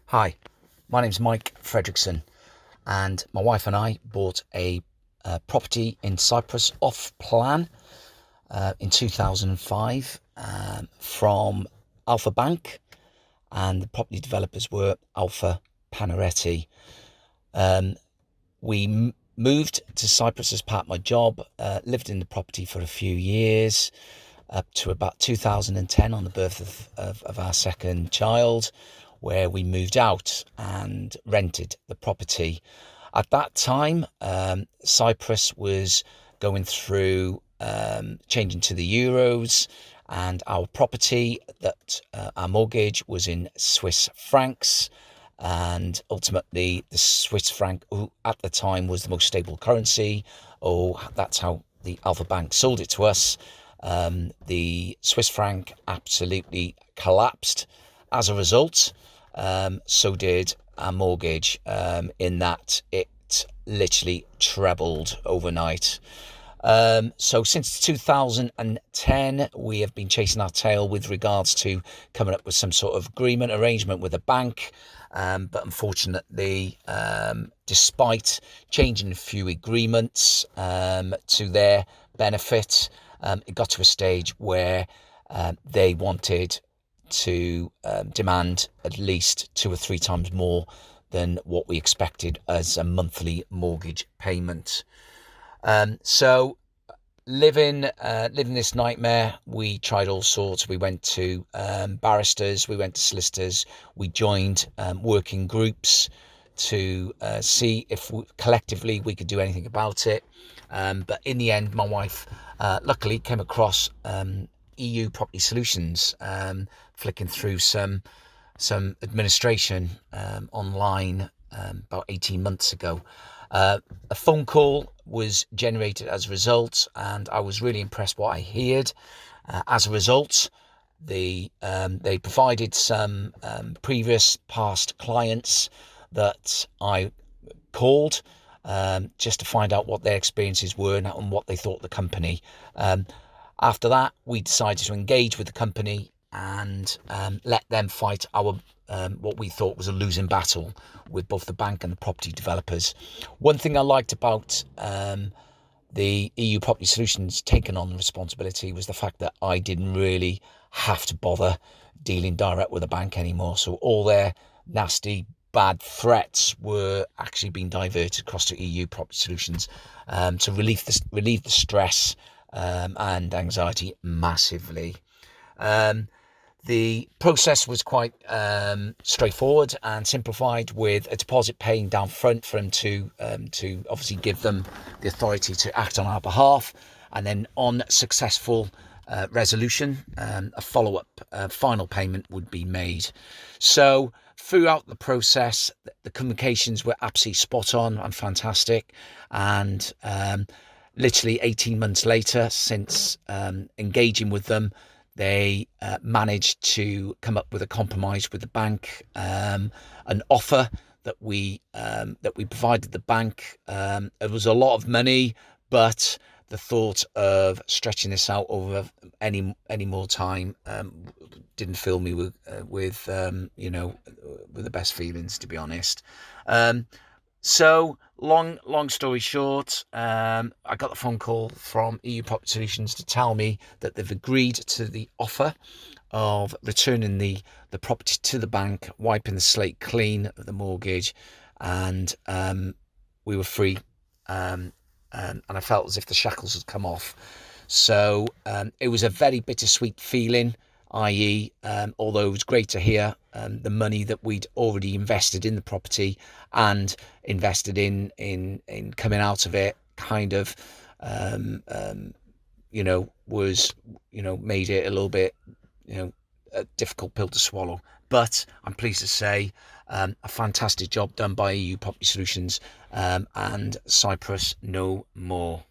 Hi, my name's Mike Fredriksen, and my wife and I bought a property in Cyprus off plan in 2005 from Alpha Bank, and the property developers were Alpha Panaretti. We moved to Cyprus as part of my job, lived in the property for a few years, up to about 2010 on the birth of our second child, where we moved out and rented the property. At that time, Cyprus was going through changing to the euros, and our property, that our mortgage was in Swiss francs, and ultimately the Swiss franc, at the time, was the most stable currency. That's how the Alpha Bank sold it to us. The Swiss franc absolutely collapsed as a result. So did our mortgage, in that it literally trebled overnight. So since 2010, we have been chasing our tail with regards to coming up with some sort of agreement, arrangement with a bank. But unfortunately, despite changing a few agreements to their benefit, it got to a stage where they wanted to demand at least 2 or 3 times more than what we expected as a monthly mortgage payment. So living this nightmare, we tried all sorts. We went to barristers, we went to solicitors, we joined working groups to see if collectively we could do anything about it. But in the end, my wife luckily came across EU Property Solutions, flicking through some administration online about 18 months ago. A phone call was generated as a result, and I was really impressed what I heard. As a result, they provided some previous past clients that I called just to find out what their experiences were and what they thought of the company. After that, we decided to engage with the company and let them fight our what we thought was a losing battle with both the bank and the property developers. One thing I liked about the EU Property Solutions taking on the responsibility was the fact that I didn't really have to bother dealing direct with the bank anymore. So all their nasty, bad threats were actually being diverted across to EU Property Solutions to relieve the stress and anxiety massively. The process was quite straightforward and simplified, with a deposit paying down front for them to obviously give them the authority to act on our behalf, and then on successful resolution, a follow-up final payment would be made. So throughout the process, the communications were absolutely spot on and fantastic, and literally 18 months later, since engaging with them, they managed to come up with a compromise with the bank, an offer that we provided the bank. It was a lot of money, but the thought of stretching this out over any more time didn't fill me with the best feelings, to be honest. So long story short, I got the phone call from EU Property Solutions to tell me that they've agreed to the offer of returning the property to the bank, wiping the slate clean of the mortgage, and we were free. And I felt as if the shackles had come off. So it was a very bittersweet feeling, i.e., although it was great to hear the money that we'd already invested in the property and invested in coming out of it kind of was made it a little bit a difficult pill to swallow. But I'm pleased to say a fantastic job done by EU Property Solutions, and Cyprus no more.